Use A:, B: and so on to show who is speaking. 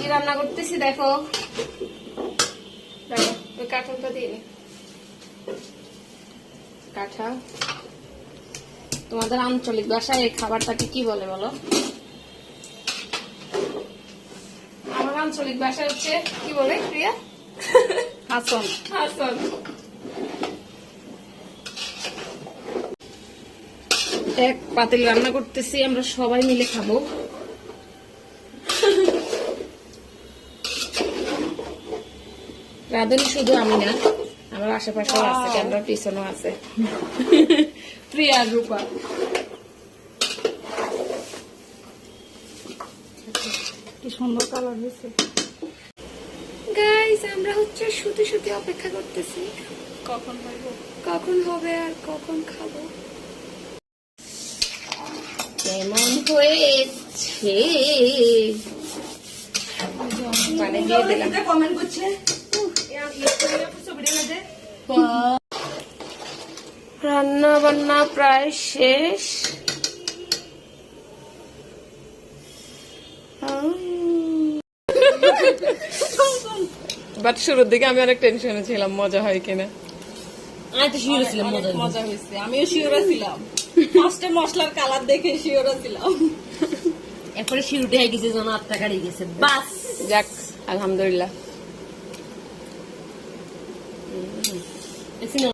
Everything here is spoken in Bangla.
A: কি রান্না করতেছি দেখো। ওই কাঁঠালটা দিয়ে নি। কাঁঠাল। তোমাদের আঞ্চলিক ভাষায় এই খাবারটাকে কি বলে বলো? আমার আঞ্চলিক ভাষা হচ্ছে কি বলে প্রিয়া? হাসন। হাসন। এক পাতিল রান্না করতেছি, আমরা সবাই মিলে খাবো। রাধুনি শুধু আমি না, আমার আশেপাশেও আছে, ক্যামেরার পিছনেও আছে প্রিয়া রূপা। কি সুন্দর কালার হয়েছে। গাইস আমরা হচ্ছে শুতে শুতে অপেক্ষা করতেছি কখন হবে, কখন হবে আর কখন খাবো। কেমন হয়েছে মানে দিয়ে দিলাম। কমেন্ট করছে রান্না বান্না প্রায় শেষ।
B: বাট শুরুর দিকে আমি অনেক টেনশনে ছিলাম মজা হয় কিনা।
C: আমি তো শিওর ছিলাম মজা হয়েছে, আমিও শিওর ছিলাম। ফার্স্টে মশলার কালার দেখে শিওর ছিলাম, এরপরে শিওর হয়ে গেছে, যেন আত্মা কাড়ি গেছে। বাস
B: যাক আলহামদুলিল্লাহ।
C: দেখছি না